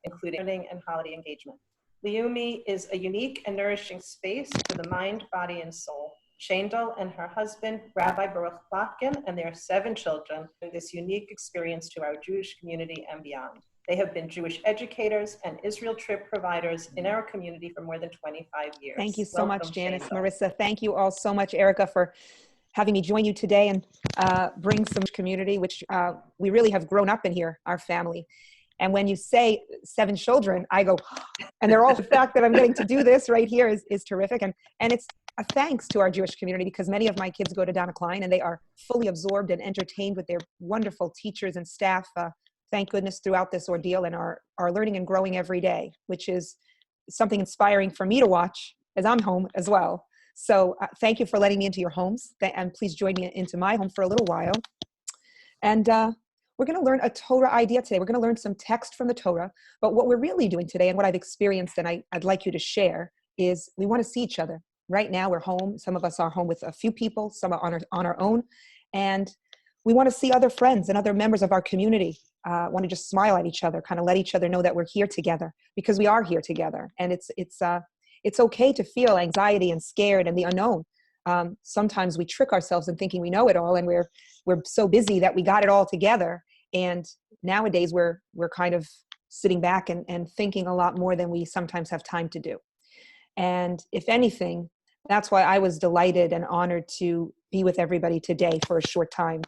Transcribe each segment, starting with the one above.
including learning and holiday engagement. Liumi is a unique and nourishing space for the mind, body, and soul. Shayndel and her husband, Rabbi Baruch Plotkin, and their 7 children bring this unique experience to our Jewish community and beyond. They have been Jewish educators and Israel trip providers in our community for more than 25 years. Thank you so Welcome, much, Janice. Shayndel. Marissa, thank you all so much, Erica, for having me join you today and bring some community, which we really have grown up in here, our family. And when you say 7 children, I go, and they're all, the fact that I'm getting to do this right here is terrific. And it's a thanks to our Jewish community, because many of my kids go to Donna Klein and they are fully absorbed and entertained with their wonderful teachers and staff, thank goodness, throughout this ordeal, and are learning and growing every day, which is something inspiring for me to watch as I'm home as well. So thank you for letting me into your homes, and please join me into my home for a little while. And we're going to learn a Torah idea today. We're going to learn some text from the Torah, but what we're really doing today, and what I've experienced and I'd like you to share, is we want to see each other. Right now we're home. Some of us are home with a few people, some are on our own, and we want to see other friends and other members of our community. Want to just smile at each other, kind of let each other know that we're here together, because we are here together. And it's okay to feel anxiety and scared and the unknown. Sometimes we trick ourselves in thinking we know it all, and we're so busy that we got it all together. And nowadays we're kind of sitting back and thinking a lot more than we sometimes have time to do. And if anything, that's why I was delighted and honored to be with everybody today for a short time.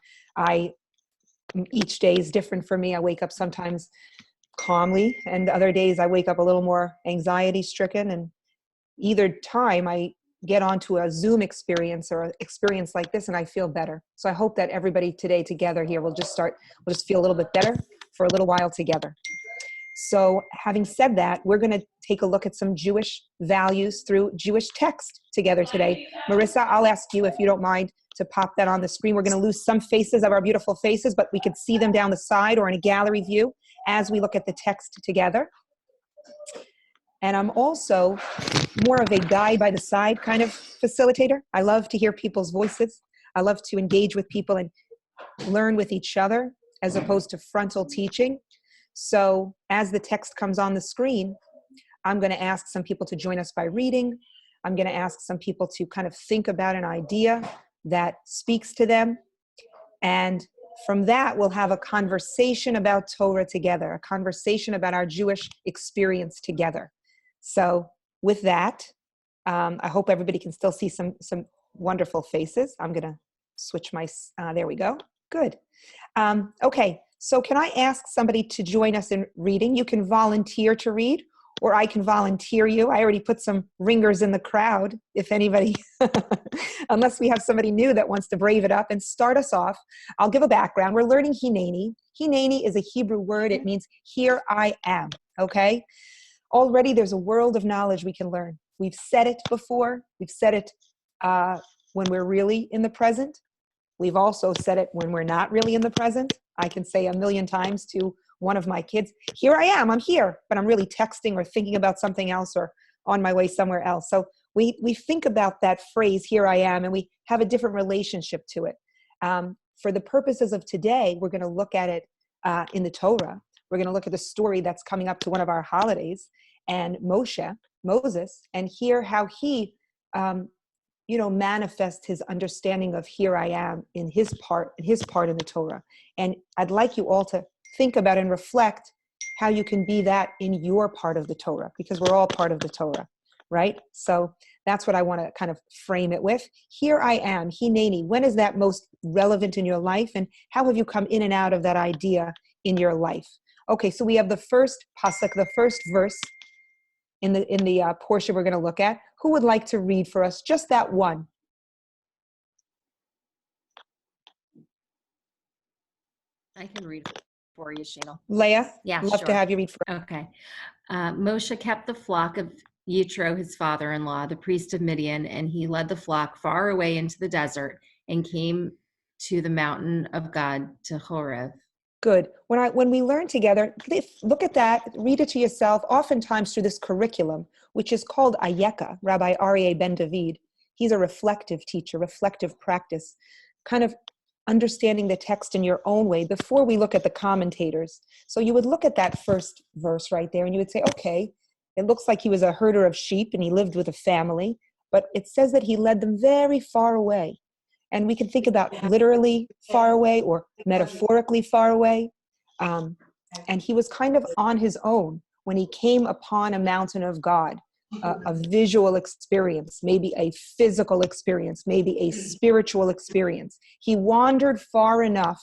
Each day is different for me. I wake up sometimes calmly, and other days I wake up a little more anxiety stricken. And either time I get onto a Zoom experience or an experience like this, and I feel better. So I hope that everybody today together here will just feel a little bit better for a little while together. So having said that, we're going to take a look at some Jewish values through Jewish text together today. Marissa, I'll ask you, if you don't mind, to pop that on the screen. We're going to lose some faces of our beautiful faces, but we could see them down the side or in a gallery view as we look at the text together. And I'm also more of a guide by the side kind of facilitator. I love to hear people's voices. I love to engage with people and learn with each other, as opposed to frontal teaching. So as the text comes on the screen, I'm going to ask some people to join us by reading. I'm going to ask some people to kind of think about an idea that speaks to them. And from that, we'll have a conversation about Torah together, a conversation about our Jewish experience together. So with that, I hope everybody can still see some wonderful faces. I'm going to switch my, there we go. Good. Okay, so can I ask somebody to join us in reading? You can volunteer to read, or I can volunteer you. I already put some ringers in the crowd, if anybody, unless we have somebody new that wants to brave it up and start us off. I'll give a background. We're learning Hineni. Hineni is a Hebrew word. It means here I am, okay? Already there's a world of knowledge we can learn. We've said it before. We've said it when we're really in the present. We've also said it when we're not really in the present. I can say 1,000,000 times to one of my kids, here I am, I'm here, but I'm really texting or thinking about something else or on my way somewhere else. So we think about that phrase, here I am, and we have a different relationship to it. For the purposes of today, we're going to look at it in the Torah. We're going to look at the story that's coming up to one of our holidays, and Moses, and hear how he, manifests his understanding of here I am in his part in the Torah. And I'd like you all to think about and reflect how you can be that in your part of the Torah, because we're all part of the Torah, right? So that's what I want to kind of frame it with. Here I am, Hineni. When is that most relevant in your life? And how have you come in and out of that idea in your life? Okay, so we have the first pasuk, the first verse in the portion we're going to look at. Who would like to read for us just that one? I can read for you, Shayndel. Leah? Yeah, love sure. to have you read for us. Okay. Moshe kept the flock of Yitro, his father-in-law, the priest of Midian, and he led the flock far away into the desert and came to the mountain of God, to Horeb. Good. When we learn together, look at that, read it to yourself, oftentimes through this curriculum, which is called Ayeka, Rabbi Aryeh Ben David. He's a reflective teacher, reflective practice, kind of understanding the text in your own way before we look at the commentators. So you would look at that first verse right there and you would say, okay, it looks like he was a herder of sheep and he lived with a family, but it says that he led them very far away. And we can think about literally far away or metaphorically far away. And he was kind of on his own when he came upon a mountain of God, a visual experience, maybe a physical experience, maybe a spiritual experience. He wandered far enough,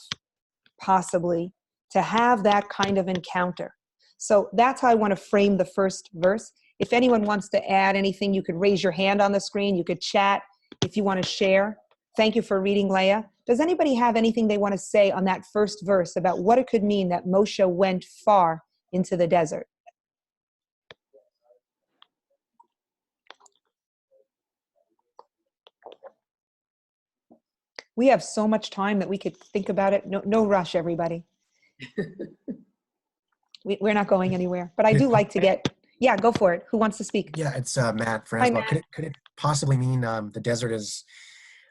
possibly, to have that kind of encounter. So that's how I want to frame the first verse. If anyone wants to add anything, you could raise your hand on the screen. You could chat if you want to share. Thank you for reading, Leah. Does anybody have anything they want to say on that first verse about what it could mean that Moshe went far into the desert? We have so much time that we could think about it. No rush, everybody. We're not going anywhere. But I do like to get, yeah, go for it. Who wants to speak? Yeah, it's Matt Hi, Franzbach. Matt. Could it possibly mean the desert is,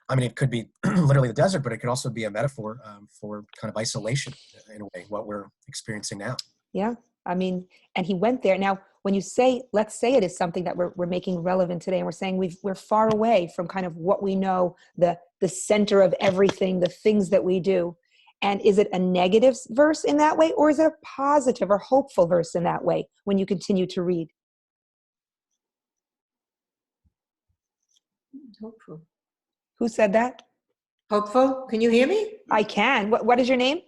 I mean, it could be literally the desert, but it could also be a metaphor for kind of isolation in a way, what we're experiencing now. Yeah, I mean, and he went there. Now, when you say, let's say it is something that we're making relevant today, and we're saying we're far away from kind of what we know, the center of everything, the things that we do. And is it a negative verse in that way, or is it a positive or hopeful verse in that way when you continue to read? Hopeful. Who said that? Hopeful? Can you hear me? I can. What is your name?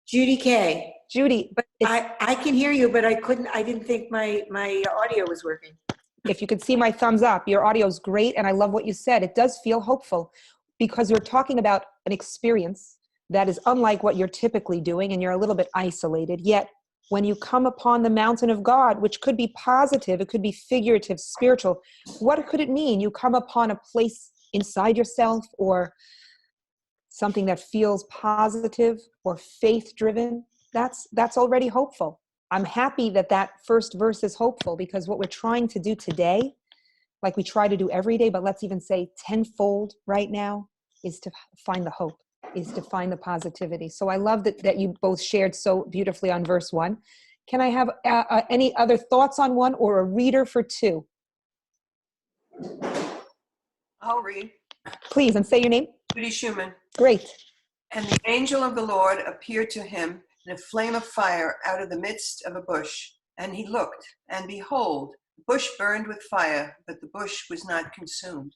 Judy K. Judy. But I can hear you, but I didn't think my audio was working. if you could see my thumbs up, your audio is great, and I love what you said. It does feel hopeful because you're talking about an experience that is unlike what you're typically doing, and you're a little bit isolated. Yet, when you come upon the mountain of God, which could be positive, it could be figurative, spiritual, what could it mean? You come upon a place inside yourself or something that feels positive or faith-driven. That's already hopeful. I'm happy that that first verse is hopeful, because what we're trying to do today, like we try to do every day, but let's even say tenfold right now, is to find the hope, is to find the positivity. So I love that you both shared so beautifully on verse 1. Can I have any other thoughts on 1 or a reader for 2? I'll read. Please, and say your name. Judy Schumann. Great. And the angel of the Lord appeared to him in a flame of fire out of the midst of a bush. And he looked, and behold, the bush burned with fire, but the bush was not consumed.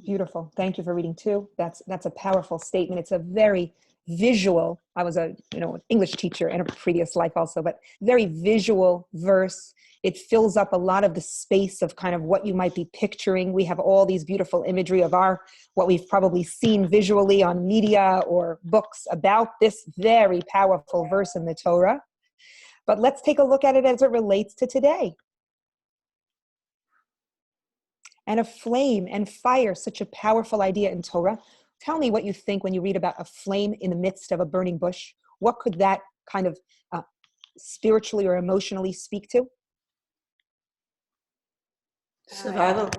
Beautiful. Thank you for reading 2. That's a powerful statement. It's a very visual. I was a English teacher in a previous life also, but very visual verse. It fills up a lot of the space of kind of what you might be picturing. We have all these beautiful imagery of what we've probably seen visually on media or books about this very powerful verse in the Torah. But let's take a look at it as it relates to today. And a flame and fire, such a powerful idea in Torah. Tell me what you think when you read about a flame in the midst of a burning bush. What could that kind of spiritually or emotionally speak to? Survival.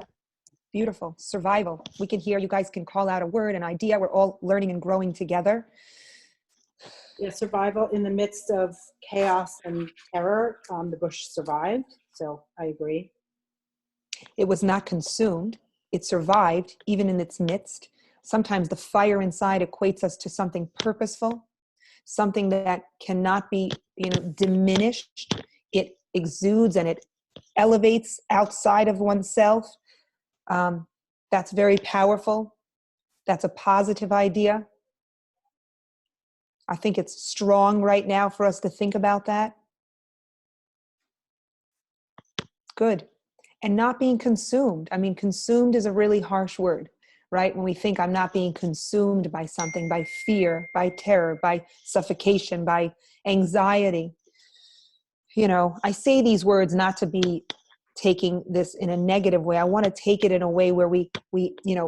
Beautiful. Survival. We can hear, you guys can call out a word, an idea. We're all learning and growing together. Yeah, survival in the midst of chaos and terror. The bush survived, so I agree. It was not consumed. It survived, even in its midst. Sometimes the fire inside equates us to something purposeful, something that cannot be, diminished. It exudes and it elevates outside of oneself. That's very powerful. That's a positive idea. I think it's strong right now for us to think about that. Good. And not being consumed. I mean, consumed is a really harsh word, right? When we think I'm not being consumed by something, by fear, by terror, by suffocation, by anxiety. I say these words not to be taking this in a negative way. I want to take it in a way where we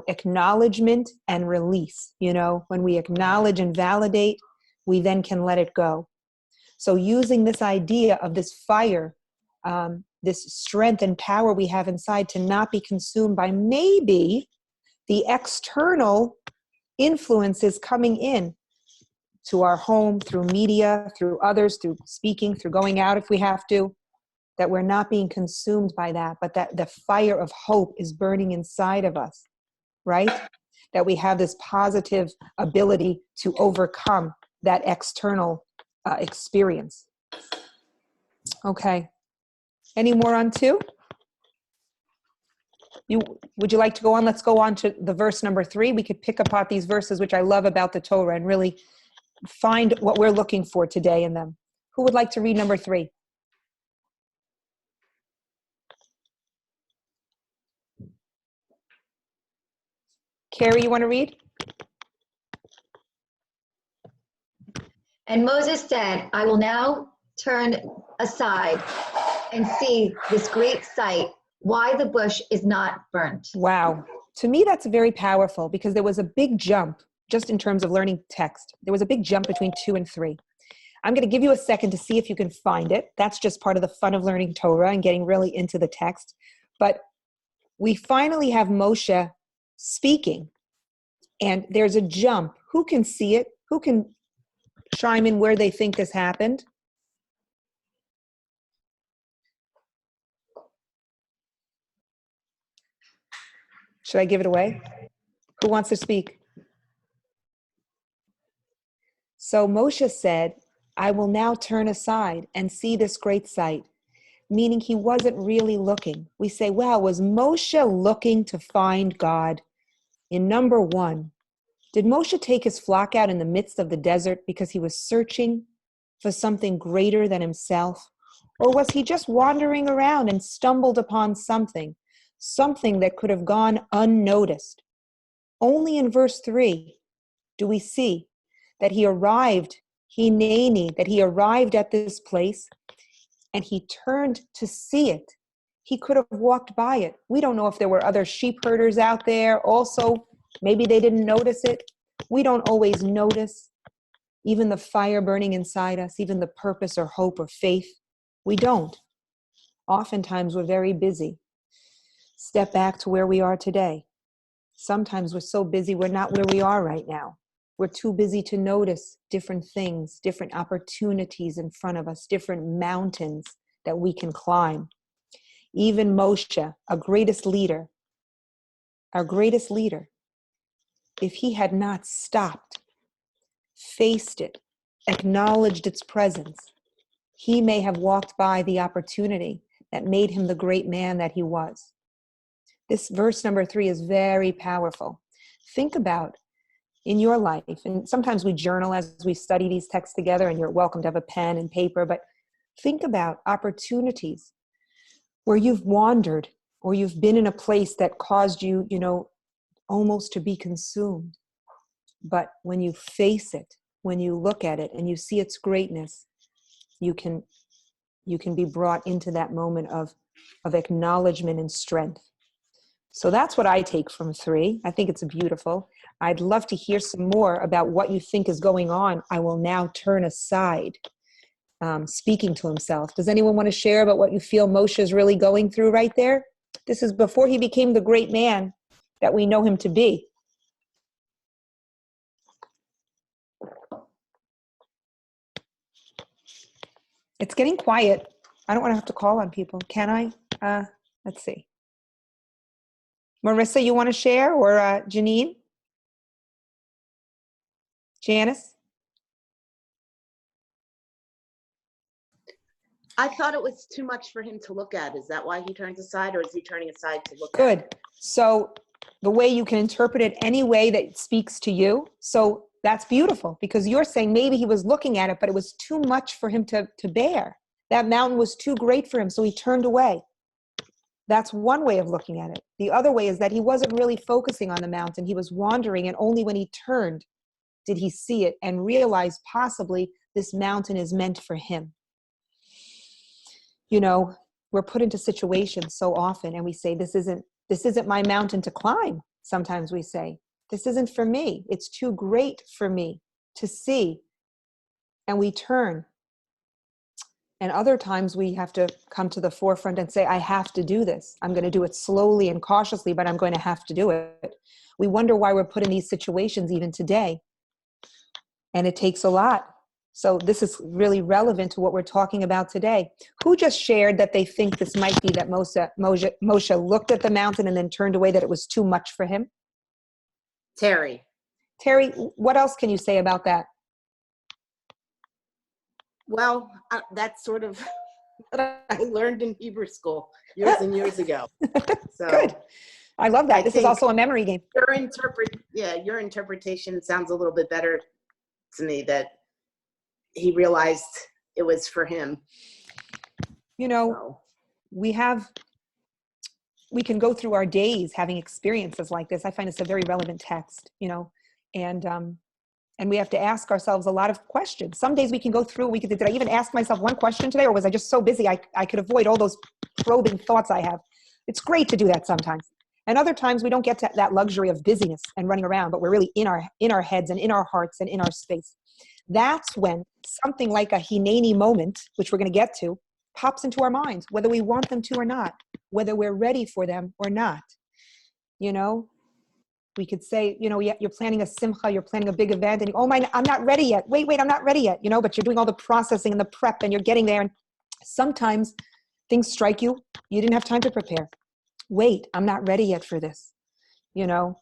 acknowledgement and release. When we acknowledge and validate, we then can let it go. So using this idea of this fire, this strength and power we have inside to not be consumed by maybe the external influences coming in, to our home, through media, through others, through speaking, through going out if we have to, that we're not being consumed by that, but that the fire of hope is burning inside of us, right? That we have this positive ability to overcome that external experience. Okay. Any more on 2? Would you like to go on? Let's go on to the verse number 3. We could pick apart these verses, which I love about the Torah, and really find what we're looking for today in them. Who would like to read number 3? Carrie, you want to read? And Moses said, I will now turn aside and see this great sight, why the bush is not burnt. Wow. To me, that's very powerful, because there was a big jump just in terms of learning text. There was a big jump between 2 and 3. I'm going to give you a second to see if you can find it. That's just part of the fun of learning Torah and getting really into the text. But we finally have Moshe speaking, and there's a jump. Who can see it? Who can chime in where they think this happened? Should I give it away? Who wants to speak? So Moshe said, I will now turn aside and see this great sight, meaning he wasn't really looking. We say, wow, was Moshe looking to find God? In number 1, did Moshe take his flock out in the midst of the desert because he was searching for something greater than himself? Or was he just wandering around and stumbled upon something that could have gone unnoticed? Only in verse 3 do we see that he arrived, that he arrived at this place and he turned to see it. He could have walked by it. We don't know if there were other sheep herders out there also. Maybe they didn't notice it. We don't always notice even the fire burning inside us, even the purpose or hope or faith. We don't. Oftentimes we're very busy. Step back to where we are today. Sometimes we're so busy, we're not where we are right now. We're too busy to notice different things, different opportunities in front of us, different mountains that we can climb. Even Moshe, our greatest leader, if he had not stopped, faced it, acknowledged its presence, he may have walked by the opportunity that made him the great man that he was. This verse number 3 is very powerful. Think about in your life, and sometimes we journal as we study these texts together, and you're welcome to have a pen and paper, but think about opportunities where you've wandered or you've been in a place that caused you, almost to be consumed. But when you face it, when you look at it and you see its greatness, you can be brought into that moment of acknowledgement and strength. So that's what I take from 3. I think it's beautiful. I'd love to hear some more about what you think is going on. I will now turn aside, speaking to himself. Does anyone want to share about what you feel Moshe is really going through right there? This is before he became the great man that we know him to be. It's getting quiet. I don't want to have to call on people. Can I? Let's see. Marissa, you want to share? Or Janine? Janice? I thought it was too much for him to look at. Is that why he turns aside, or is he turning aside to look at? Good. So the way you can interpret it any way that speaks to you. So that's beautiful, because you're saying maybe he was looking at it, but it was too much for him to bear. That mountain was too great for him, so he turned away. That's one way of looking at it. The other way is that he wasn't really focusing on the mountain. He was wandering, and only when he turned did he see it and realize possibly this mountain is meant for him. We're put into situations so often and we say, this isn't my mountain to climb. Sometimes we say, this isn't for me. It's too great for me to see. And we turn. And other times we have to come to the forefront and say, I have to do this. I'm going to do it slowly and cautiously, but I'm going to have to do it. We wonder why we're put in these situations even today. And it takes a lot. So this is really relevant to what we're talking about today. Who just shared that they think this might be that Moshe looked at the mountain and then turned away, that it was too much for him? Terry. Terry, what else can you say about that? Well, that's sort of what I learned in Hebrew school years and years ago. So Good. I love that. I This is think also a memory game. your interpretation sounds a little bit better to me, that he realized it was for him. You know, So, we can go through our days having experiences like this. I find it's a very relevant text, and we have to ask ourselves a lot of questions. Some days we can go through, did I even ask myself one question today, or was I just so busy I could avoid all those probing thoughts I have? It's great to do that sometimes. And other times we don't get to that luxury of busyness and running around, but we're really in our heads and in our hearts and in our space. That's when something like a Hineni moment, which we're going to get to, pops into our minds, whether we want them to or not, whether we're ready for them or not. We could say, you're planning a simcha, you're planning a big event, and I'm not ready yet. Wait, I'm not ready yet, but you're doing all the processing and the prep and you're getting there. And sometimes things strike you. You didn't have time to prepare. Wait, I'm not ready yet for this. Birthing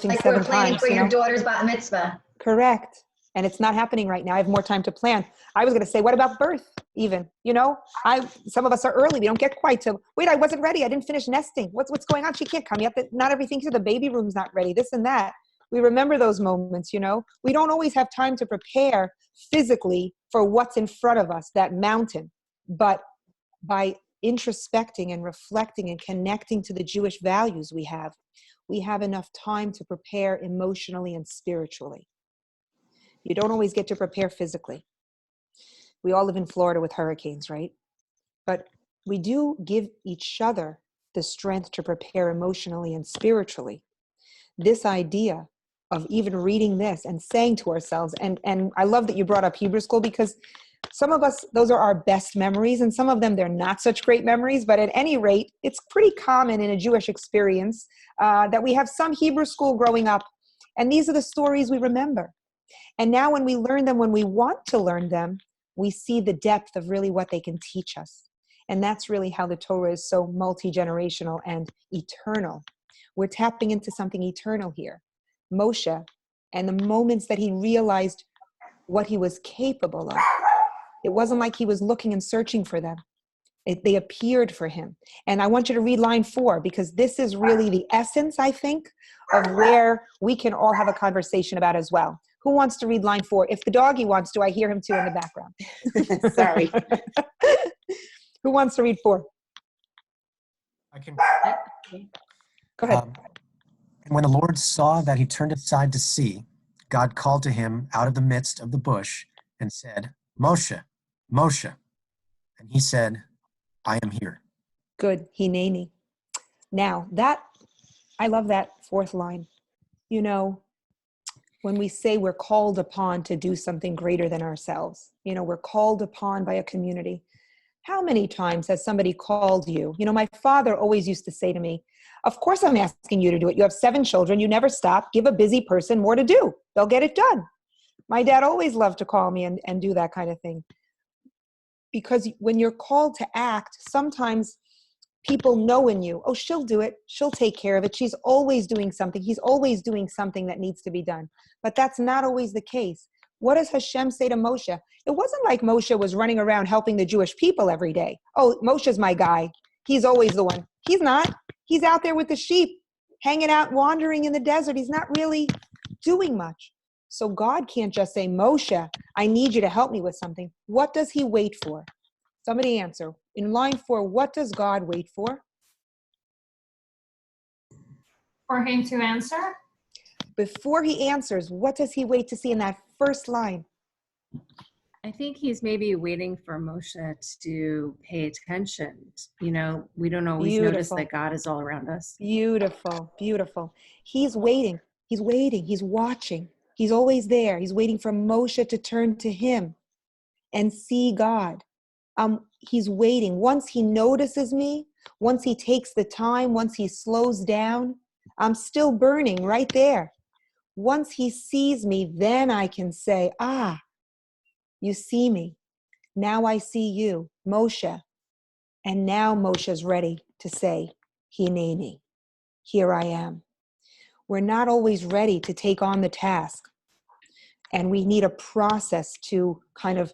Like 7 we're planning times. for your daughter's bat mitzvah. Correct. And it's not happening right now. I have more time to plan. I was going to say, what about birth even? Some of us are early. We don't get quite to, wait, I wasn't ready. I didn't finish nesting. What's going on? She can't come yet. Not everything's here. The baby room's not ready. This and that. We remember those moments, We don't always have time to prepare physically for what's in front of us, that mountain. But by introspecting and reflecting and connecting to the Jewish values we have enough time to prepare emotionally and spiritually. You don't always get to prepare physically. We all live in Florida with hurricanes, right? But we do give each other the strength to prepare emotionally and spiritually. This idea of even reading this and saying to ourselves, and I love that you brought up Hebrew school, because some of us, those are our best memories, and some of them, they're not such great memories, but at any rate, it's pretty common in a Jewish experience that we have some Hebrew school growing up, and these are the stories we remember. And now when we learn them, when we want to learn them, we see the depth of really what they can teach us. And that's really how the Torah is so multi-generational and eternal. We're tapping into something eternal here. Moshe, and the moments that he realized what he was capable of. It wasn't like he was looking and searching for them. They appeared for him. And I want you to read line 4, because this is really the essence, I think, of where we can all have a conversation about as well. Who wants to read line 4? If the doggy wants to, I hear him too in the background. sorry. Who wants to read 4? I can. Go ahead. And when the Lord saw that he turned aside to see, God called to him out of the midst of the bush and said, Moshe, Moshe. And he said, I am here. Good. Hineni. Now, I love that 4th line. When we say we're called upon to do something greater than ourselves, we're called upon by a community. How many times has somebody called you? My father always used to say to me, of course I'm asking you to do it. You have 7 children. You never stop. Give a busy person more to do. They'll get it done. My dad always loved to call me and do that kind of thing. Because when you're called to act, sometimes people know in you, oh, she'll do it. She'll take care of it. She's always doing something. He's always doing something that needs to be done. But that's not always the case. What does Hashem say to Moshe? It wasn't like Moshe was running around helping the Jewish people every day. Oh, Moshe's my guy. He's always the one. He's not. He's out there with the sheep, hanging out, wandering in the desert. He's not really doing much. So God can't just say, Moshe, I need you to help me with something. What does he wait for? Somebody answer. In line 4, what does God wait for? For him to answer? Before he answers, what does he wait to see in that first line? I think he's maybe waiting for Moshe to pay attention. We don't always notice that God is all around us. Beautiful, beautiful. He's waiting. He's waiting. He's watching. He's always there. He's waiting for Moshe to turn to him and see God. He's waiting. Once he notices me, once he takes the time, once he slows down, I'm still burning right there. Once he sees me, then I can say, ah, you see me. Now I see you, Moshe. And now Moshe's ready to say, Hineni, here I am. We're not always ready to take on the task. And we need a process to kind of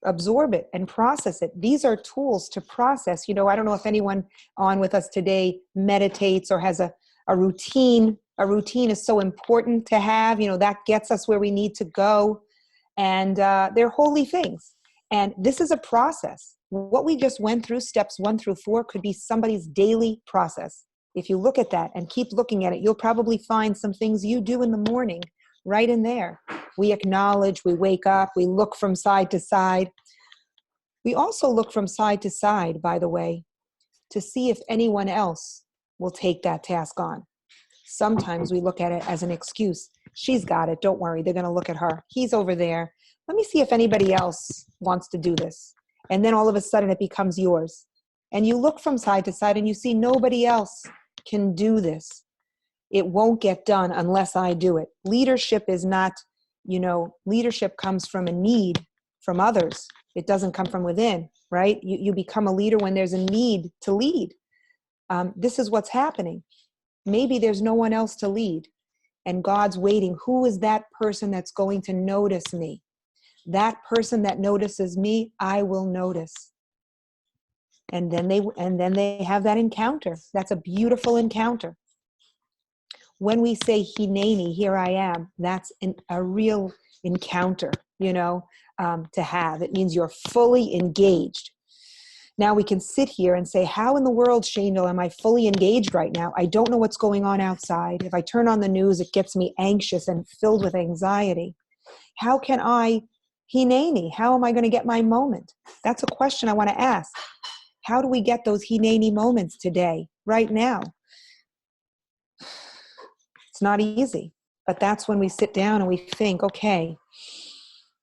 absorb it and process it. These are tools to process. You know, I don't know if anyone on with us today meditates or has a routine. A routine is so important to have. You know, that gets us where we need to go. And they're holy things. And this is a process. What we just went through, steps 1 through 4, could be somebody's daily process. If you look at that and keep looking at it, you'll probably find some things you do in the morning right in there. We acknowledge, we wake up, we look from side to side. We also look from side to side, by the way, to see if anyone else will take that task on. Sometimes we look at it as an excuse. She's got it, don't worry, they're going to look at her. He's over there. Let me see if anybody else wants to do this. And then all of a sudden it becomes yours. And you look from side to side and you see nobody else can do this. It won't get done unless I do it. Leadership is not, you know, leadership comes from a need from others. It doesn't come from within, right? You become a leader when there's a need to lead. This is what's happening. Maybe there's no one else to lead. And God's waiting. Who is that person that's going to notice me? That person that notices me, I will notice. And then they have that encounter. That's a beautiful encounter. When we say Hineni, here I am, that's a real encounter, you know, to have. It means you're fully engaged. Now we can sit here and say, how in the world, Shayndel, am I fully engaged right now? I don't know what's going on outside. If I turn on the news, it gets me anxious and filled with anxiety. How can I Hineni? How am I going to get my moment? That's a question I want to ask. How do we get those Hineni moments today, right now? It's not easy, but that's when we sit down and we think, okay,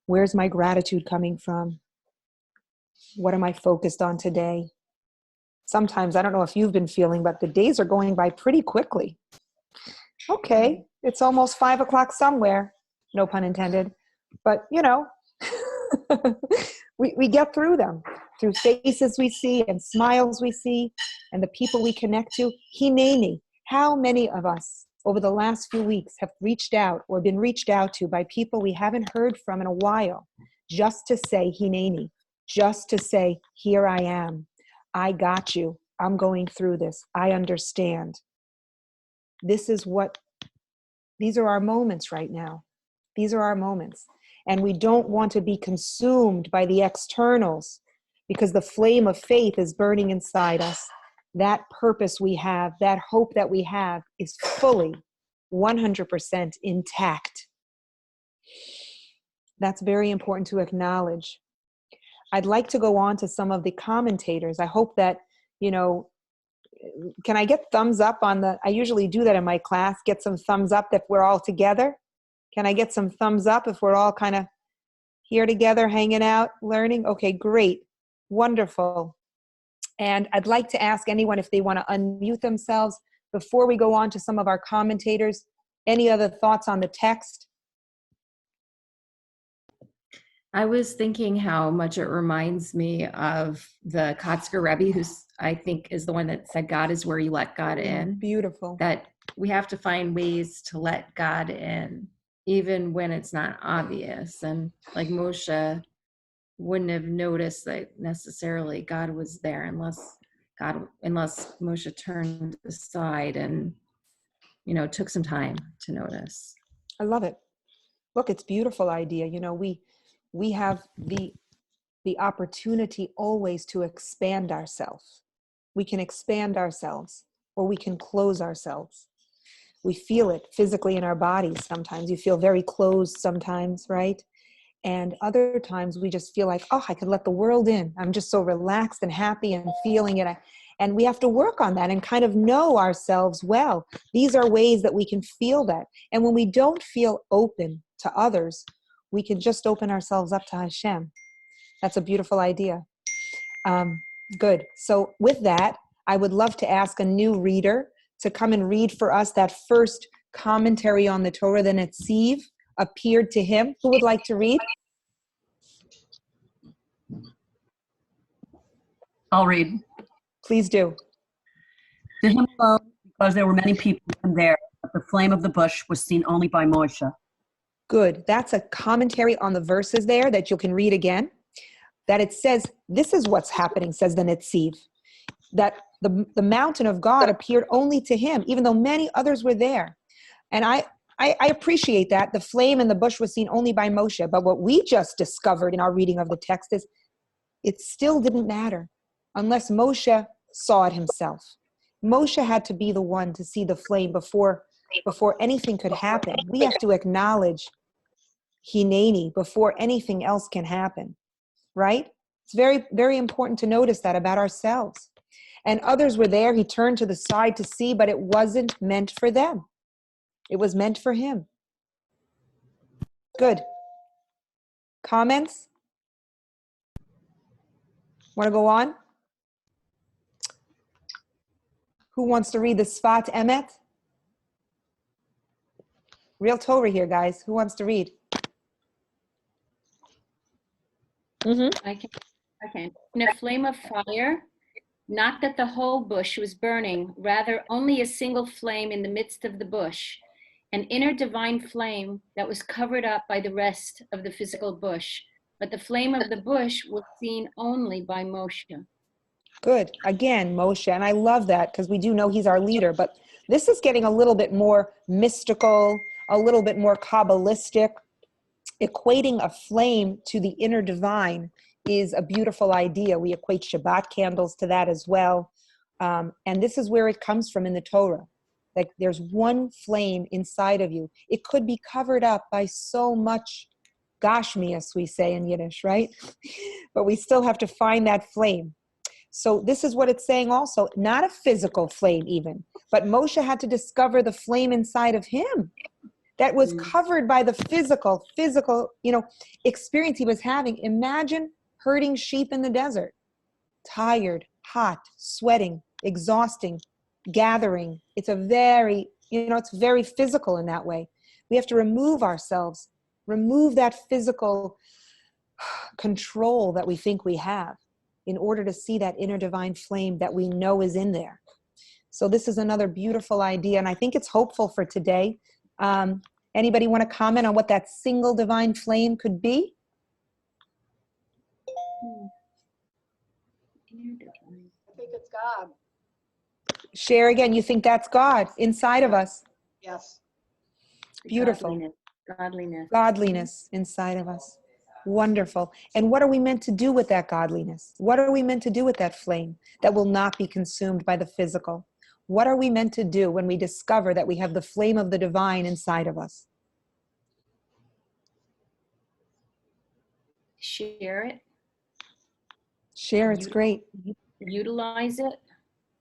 where's my gratitude coming from? What am I focused on today? Sometimes, I don't know if you've been feeling, but the days are going by pretty quickly. Okay, it's almost 5 o'clock somewhere, no pun intended, but you know, we get through them, through faces we see and smiles we see and the people we connect to. Hineni, how many of us over the last few weeks have reached out or been reached out to by people we haven't heard from in a while, just to say Hineni, just to say, here I am, I got you, I'm going through this, I understand. These are our moments right now. These are our moments. And we don't want to be consumed by the externals because the flame of faith is burning inside us. That purpose we have, that hope that we have is fully 100% intact. That's very important to acknowledge. I'd like to go on to some of the commentators. I hope that, you know, can I get thumbs up on I usually do that in my class, get some thumbs up if we're all together. Can I get some thumbs up if we're all kind of here together, hanging out, learning? Okay, great. Wonderful. And I'd like to ask anyone if they want to unmute themselves before we go on to some of our commentators. Any other thoughts on the text? I was thinking how much it reminds me of the Kotzker Rebbe, who I think is the one that said, God is where you let God in. Beautiful. That we have to find ways to let God in, even when it's not obvious. And like Moshe wouldn't have noticed that necessarily God was there unless Moshe turned aside and, you know, took some time to notice. I love it. Look, it's a beautiful idea. You know, we have the opportunity always to expand ourselves. We can expand ourselves or we can close ourselves. We feel it physically in our bodies sometimes. You feel very closed sometimes, right? And other times we just feel like, oh, I could let the world in. I'm just so relaxed and happy and feeling it. And we have to work on that and kind of know ourselves well. These are ways that we can feel that. And when we don't feel open to others, we can just open ourselves up to Hashem. That's a beautiful idea. Good. So with that, I would love to ask a new reader to come and read for us that first commentary on the Torah, the Netziv, appeared to him. Who would like to read? I'll read. Please do. To him alone, because there were many people there, but the flame of the bush was seen only by Moshe. Good. That's a commentary on the verses there that you can read again. That it says, this is what's happening, says the Netziv. That the mountain of God appeared only to him, even though many others were there. And I appreciate that. The flame in the bush was seen only by Moshe. But what we just discovered in our reading of the text is it still didn't matter unless Moshe saw it himself. Moshe had to be the one to see the flame before anything could happen. We have to acknowledge Hineni before anything else can happen, right? It's very, very important to notice that about ourselves. And others were there. He turned to the side to see, but it wasn't meant for them. It was meant for him. Good. Comments? Want to go on? Who wants to read the Sfat Emet? Real Torah here, guys. Who wants to read? Mm-hmm. I can. In a flame of fire, not that the whole bush was burning, rather only a single flame in the midst of the bush, an inner divine flame that was covered up by the rest of the physical bush. But the flame of the bush was seen only by Moshe. Good. Again, Moshe. And I love that because we do know he's our leader. But this is getting a little bit more mystical, a little bit more Kabbalistic. Equating a flame to the inner divine is a beautiful idea. We equate Shabbat candles to that as well. And this is where it comes from in the Torah. Like there's one flame inside of you. It could be covered up by so much gashmias, we say in Yiddish, right? But we still have to find that flame. So this is what it's saying also, not a physical flame even, but Moshe had to discover the flame inside of him that was covered by the physical, experience he was having. Imagine herding sheep in the desert, tired, hot, sweating, exhausting, gathering. It's a very, it's very physical in that way. We have to remove ourselves, remove that physical control that we think we have in order to see that inner divine flame that we know is in there. So this is another beautiful idea, and I think it's hopeful for today. Anybody want to comment on what that single divine flame could be? I think it's God. Share again. You think that's God inside of us? Yes. Beautiful. Godliness. Godliness inside of us. Wonderful. And what are we meant to do with that godliness? What are we meant to do with that flame that will not be consumed by the physical? What are we meant to do when we discover that we have the flame of the divine inside of us? Share it. Share, it's great. Utilize it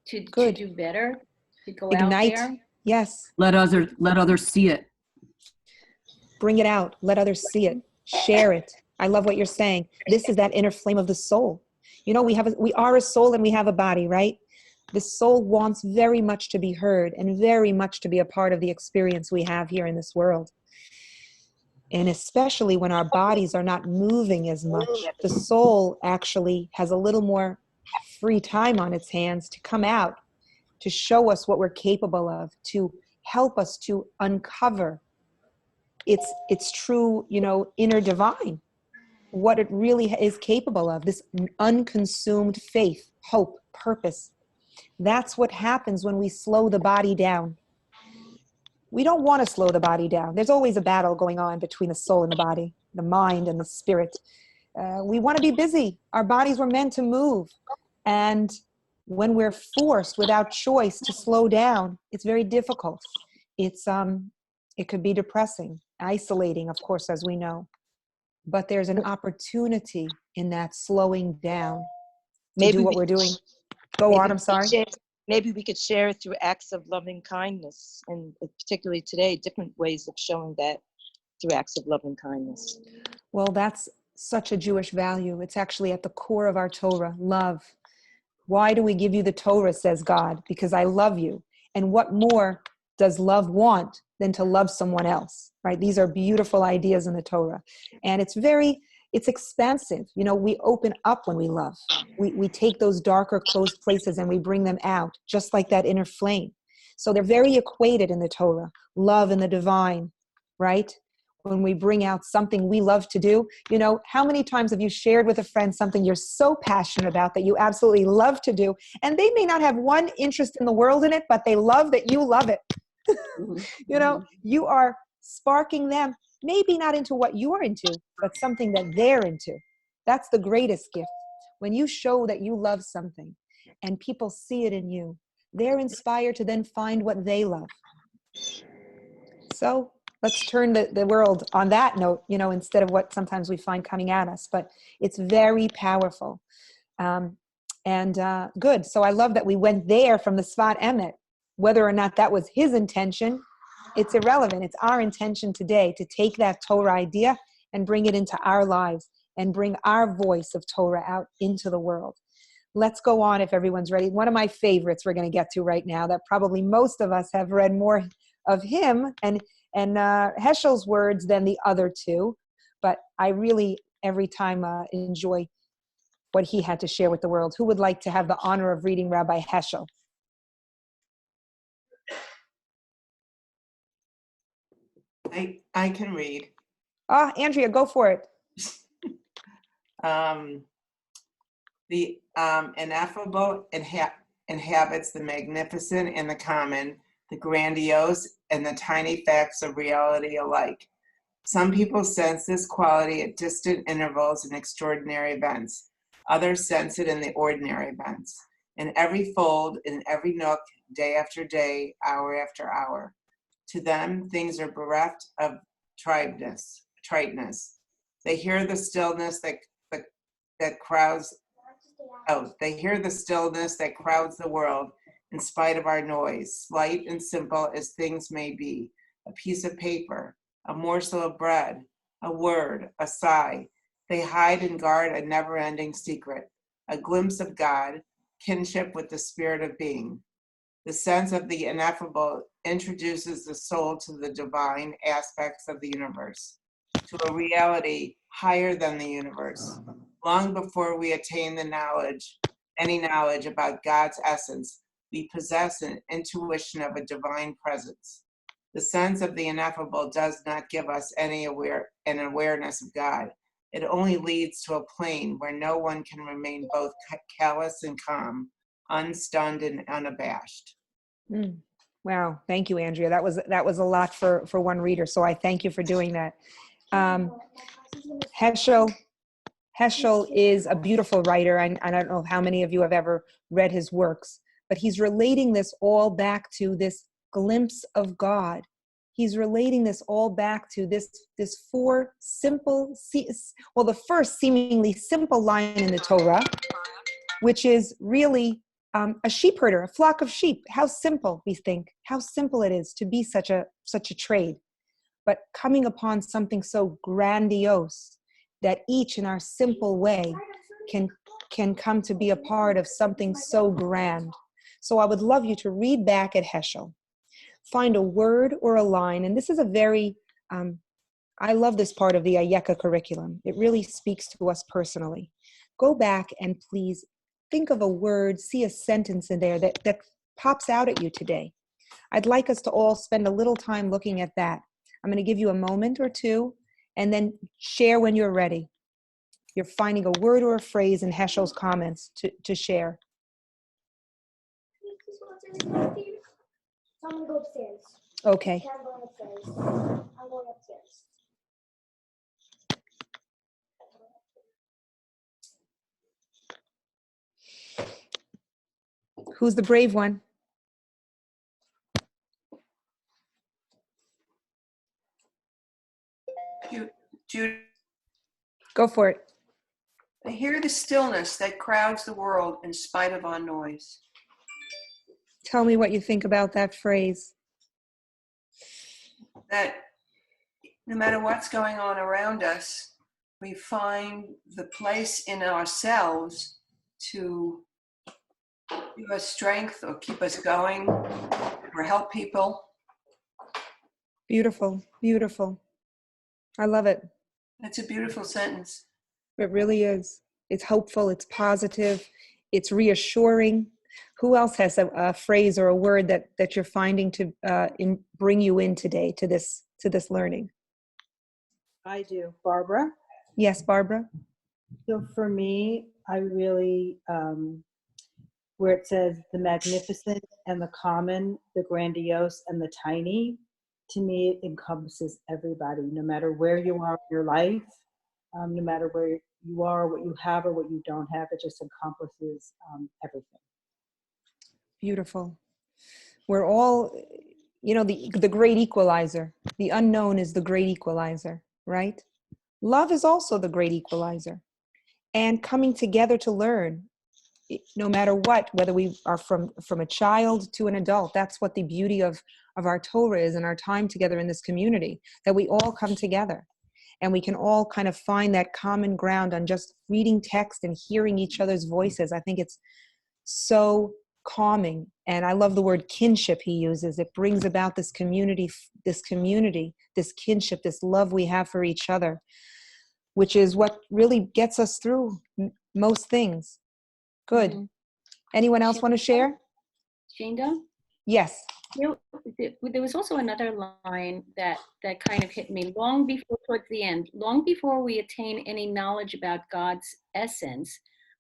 to do better, to go Ignite. out there. Yes. Let others see it. Bring it out. Let others see it. Share it. I love what you're saying. This is that inner flame of the soul. We are a soul and we have a body, right? The soul wants very much to be heard and very much to be a part of the experience we have here in this world. And especially when our bodies are not moving as much, the soul actually has a little more free time on its hands to come out, to show us what we're capable of, to help us to uncover its true, inner divine, what it really is capable of, this unconsumed faith, hope, purpose. That's what happens when we slow the body down. We don't want to slow the body down. There's always a battle going on between the soul and the body, the mind and the spirit. We want to be busy. Our bodies were meant to move. And when we're forced without choice to slow down, it's very difficult. It could be depressing, isolating, of course, as we know. But there's an opportunity in that slowing down to do what we're doing. Go on, I'm sorry. Maybe we could share it through acts of loving kindness, and particularly today, different ways of showing that through acts of loving kindness. Well, that's such a Jewish value. It's actually at the core of our Torah, love. Why do we give you the Torah, says God? Because I love you. And what more does love want than to love someone else, right? These are beautiful ideas in the Torah. And it's expansive. You know, we open up when we love. We take those darker, closed places and we bring them out, just like that inner flame. So they're very equated in the Torah, love and the divine, right? When we bring out something we love to do, you know, how many times have you shared with a friend something you're so passionate about that you absolutely love to do, and they may not have one interest in the world in it, but they love that you love it. You know, you are sparking them, maybe not into what you're into, but something that they're into. That's the greatest gift. When you show that you love something and people see it in you, they're inspired to then find what they love. So let's turn the world on that note, you know, instead of what sometimes we find coming at us. But it's very powerful. Good. So I love that we went there from the Svat Emet. Whether or not that was his intention, it's irrelevant. It's our intention today to take that Torah idea and bring it into our lives and bring our voice of Torah out into the world. Let's go on if everyone's ready. One of my favorites we're going to get to right now that probably most of us have read more of him and Heschel's words than the other two. But I really, every time, enjoy what he had to share with the world. Who would like to have the honor of reading Rabbi Heschel? I can read. Andrea, go for it. The ineffable inhabits the magnificent and the common, the grandiose and the tiny facts of reality alike. Some people sense this quality at distant intervals in extraordinary events. Others sense it in the ordinary events, in every fold, in every nook, day after day, hour after hour. To them, things are bereft of triteness. They hear the stillness that crowds. They hear the stillness that crowds the world in spite of our noise, slight and simple as things may be. A piece of paper, a morsel of bread, a word, a sigh. They hide and guard a never-ending secret, a glimpse of God, kinship with the spirit of being. The sense of the ineffable introduces the soul to the divine aspects of the universe, to a reality higher than the universe. Long before we attain any knowledge about God's essence, we possess an intuition of a divine presence. The sense of the ineffable does not give us an awareness of God. It only leads to a plane where no one can remain both callous and calm, unstunned and unabashed. Wow, thank you, Andrea. That was a lot for one reader, so I thank you for doing that. Heschel is a beautiful writer, and I don't know how many of you have ever read his works, but he's relating this all back to this glimpse of God. He's relating this all back to this four simple, well, the first seemingly simple line in the Torah, which is really a sheep herder, a flock of sheep. How simple, we think, how simple it is to be such a trade. But coming upon something so grandiose that each in our simple way can come to be a part of something so grand. So I would love you to read back at Heschel. Find a word or a line, and this is a very, I love this part of the Ayeka curriculum. It really speaks to us personally. Go back and please think of a word, see a sentence in there that pops out at you today. I'd like us to all spend a little time looking at that. I'm going to give you a moment or two, and then share when you're ready. You're finding a word or a phrase in Heschel's comments to share. I'm gonna go upstairs. Okay. I'm going upstairs. I'm going upstairs. Who's the brave one? Jude. Go for it. I hear the stillness that crowds the world in spite of our noise. Tell me what you think about that phrase. That no matter what's going on around us, we find the place in ourselves to give us strength or keep us going or help people. Beautiful, beautiful. I love it. That's a beautiful sentence. It really is. It's hopeful, it's positive, it's reassuring. Who else has a phrase or a word that you're finding to bring you in today to this learning? I do. Barbara? Yes, Barbara? So for me, I really, where it says the magnificent and the common, the grandiose and the tiny, to me it encompasses everybody, no matter where you are in your life, no matter where you are, what you have or what you don't have, it just encompasses everything. Beautiful. We're all, the great equalizer. The unknown is the great equalizer, right? Love is also the great equalizer. And coming together to learn, no matter what, whether we are from a child to an adult, that's what the beauty of our Torah is and our time together in this community, that we all come together and we can all kind of find that common ground on just reading text and hearing each other's voices. I think it's so calming. And I love the word kinship he uses. It brings about this community, this kinship, this love we have for each other, which is what really gets us through most things. Good. Mm-hmm. Anyone else want to share? Shayndel? Yes. There was also another line that kind of hit me long before, towards the end, long before we attain any knowledge about God's essence,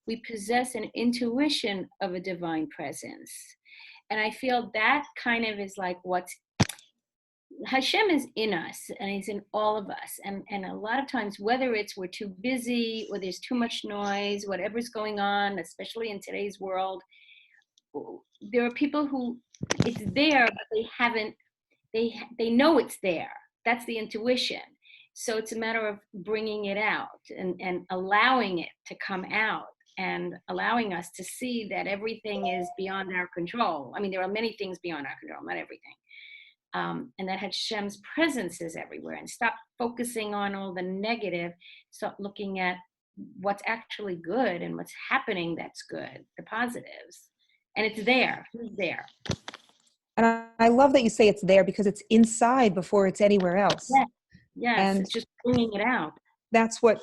we possess an intuition of a divine presence. And I feel that kind of is like what's Hashem is in us and he's in all of us. And a lot of times, whether it's we're too busy or there's too much noise, whatever's going on, especially in today's world, there are people who it's there, but they know it's there. That's the intuition. So it's a matter of bringing it out and allowing it to come out and allowing us to see that everything is beyond our control. I mean, there are many things beyond our control, not everything. And that Hashem's presence is everywhere, and stop focusing on all the negative, start looking at what's actually good and what's happening that's good, the positives. And it's there. Who's there? And I love that you say it's there because it's inside before it's anywhere else. Yes, and it's just bringing it out. That's what,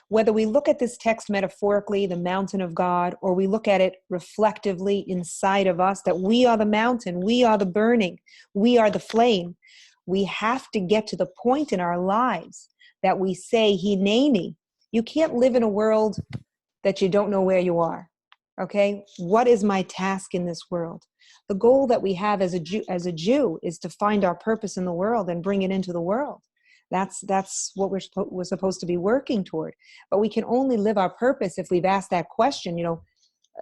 whether we look at this text metaphorically, the mountain of God, or we look at it reflectively inside of us, that we are the mountain, we are the burning, we are the flame. We have to get to the point in our lives that we say, Hineni. You can't live in a world that you don't know where you are. Okay? What is my task in this world? The goal that we have as a Jew is to find our purpose in the world and bring it into the world. That's what we're supposed to be working toward. But we can only live our purpose if we've asked that question,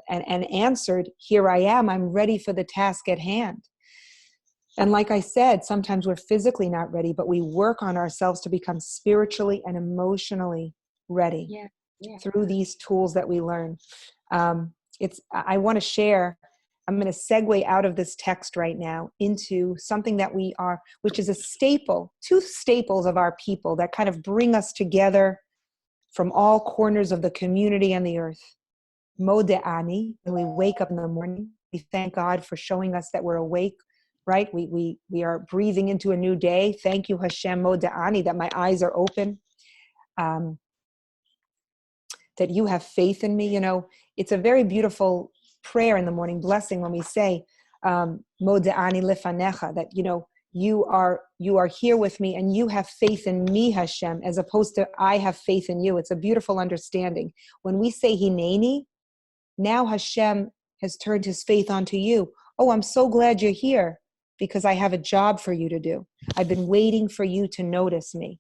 and answered, here I am, I'm ready for the task at hand. And like I said, sometimes we're physically not ready, but we work on ourselves to become spiritually and emotionally ready through these tools that we learn. I want to share, I'm going to segue out of this text right now into something that which is a staple, two staples of our people that kind of bring us together from all corners of the community and the earth. Mode'ani, when we wake up in the morning, we thank God for showing us that we're awake, right? We are breathing into a new day. Thank you, Hashem, Mode'ani, that my eyes are open. That you have faith in me. It's a very beautiful prayer in the morning blessing when we say, Mode'ani lefanecha, that, you are here with me and you have faith in me, Hashem, as opposed to I have faith in you. It's a beautiful understanding. When we say Hineni, now Hashem has turned his faith onto you. Oh, I'm so glad you're here because I have a job for you to do. I've been waiting for you to notice me.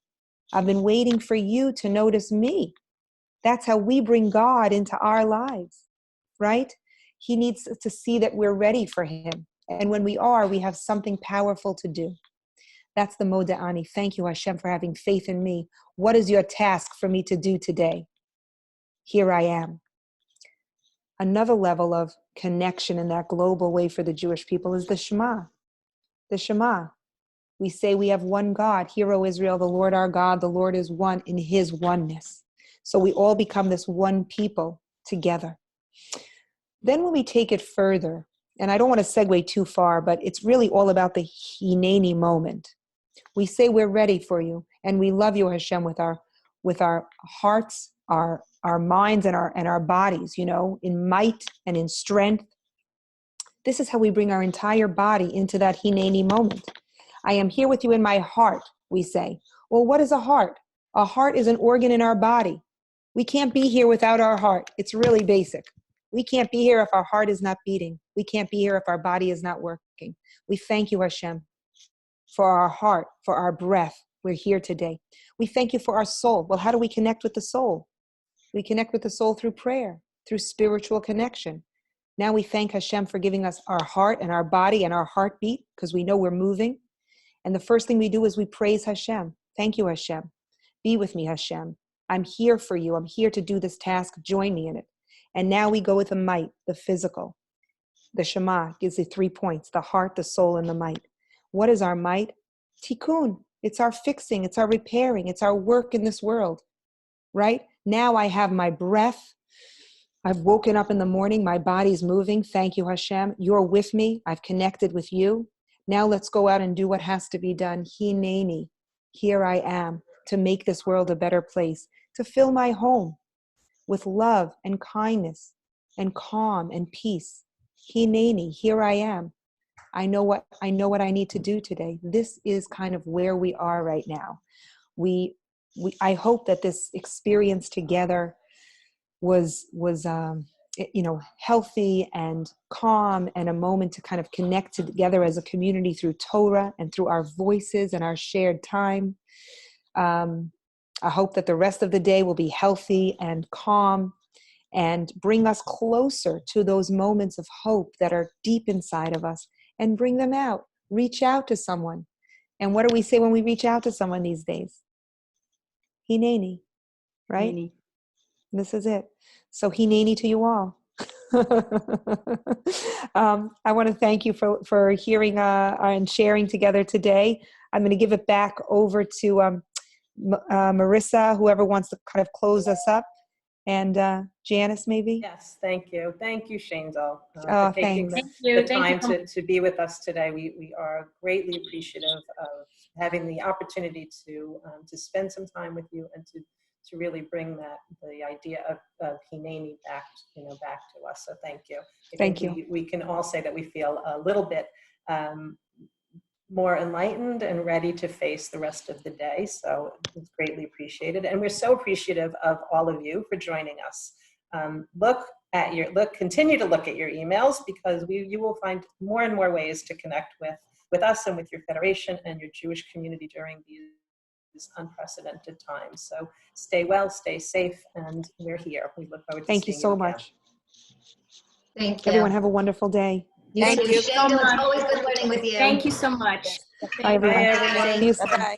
I've been waiting for you to notice me. That's how we bring God into our lives, right? He needs to see that we're ready for him. And when we are, we have something powerful to do. That's the Mode'ani. Thank you, Hashem, for having faith in me. What is your task for me to do today? Here I am. Another level of connection in that global way for the Jewish people is the Shema. The Shema. We say we have one God. Hear, O Israel, the Lord our God, the Lord is one in his oneness. So we all become this one people together. Then when we take it further, and I don't want to segue too far, but it's really all about the Hineni moment. We say we're ready for you, and we love you, Hashem, with our hearts, our minds, and our bodies, in might and in strength. This is how we bring our entire body into that Hineni moment. I am here with you in my heart, we say. Well, what is a heart? A heart is an organ in our body. We can't be here without our heart. It's really basic. We can't be here if our heart is not beating. We can't be here if our body is not working. We thank you, Hashem, for our heart, for our breath. We're here today. We thank you for our soul. Well, how do we connect with the soul? We connect with the soul through prayer, through spiritual connection. Now we thank Hashem for giving us our heart and our body and our heartbeat, because we know we're moving. And the first thing we do is we praise Hashem. Thank you, Hashem. Be with me, Hashem. I'm here for you. I'm here to do this task. Join me in it. And now we go with the might, the physical. The Shema gives the 3 points, the heart, the soul, and the might. What is our might? Tikkun. It's our fixing. It's our repairing. It's our work in this world, right? Now I have my breath. I've woken up in the morning. My body's moving. Thank you, Hashem. You're with me. I've connected with you. Now let's go out and do what has to be done. Hineni. Here I am to make this world a better place, to fill my home with love and kindness and calm and peace. Hineni. Here I am. I know what I need to do today. This is kind of where we are right now. I hope that this experience together was healthy and calm, and a moment to kind of connect together as a community through Torah and through our voices and our shared time. I hope that the rest of the day will be healthy and calm and bring us closer to those moments of hope that are deep inside of us, and bring them out. Reach out to someone. And what do we say when we reach out to someone these days? Hineni, right? Hineni. This is it. So Hineni to you all. I want to thank you for hearing and sharing together today. I'm going to give it back over to Marissa, whoever wants to kind of close us up. And Janice, maybe? Yes, thank you. Thank you, Shayndel, for Oh, taking thanks. the time to be with us today. We are greatly appreciative of having the opportunity to spend some time with you and to really bring the idea of Hineni back to us. So thank you. Thank you. We can all say that we feel a little bit more enlightened and ready to face the rest of the day. So it's greatly appreciated. And we're so appreciative of all of you for joining us. Continue to look at your emails, because you will find more and more ways to connect with us and with your federation and your Jewish community during these unprecedented times. So stay well, stay safe, and we're here. We look forward to Thank you seeing so again. much. Thank you. Everyone have a wonderful day. You too. Shayndel, it's always good learning with you. Thank you so much. Bye, everyone. Bye, everyone. See you soon. Bye-bye.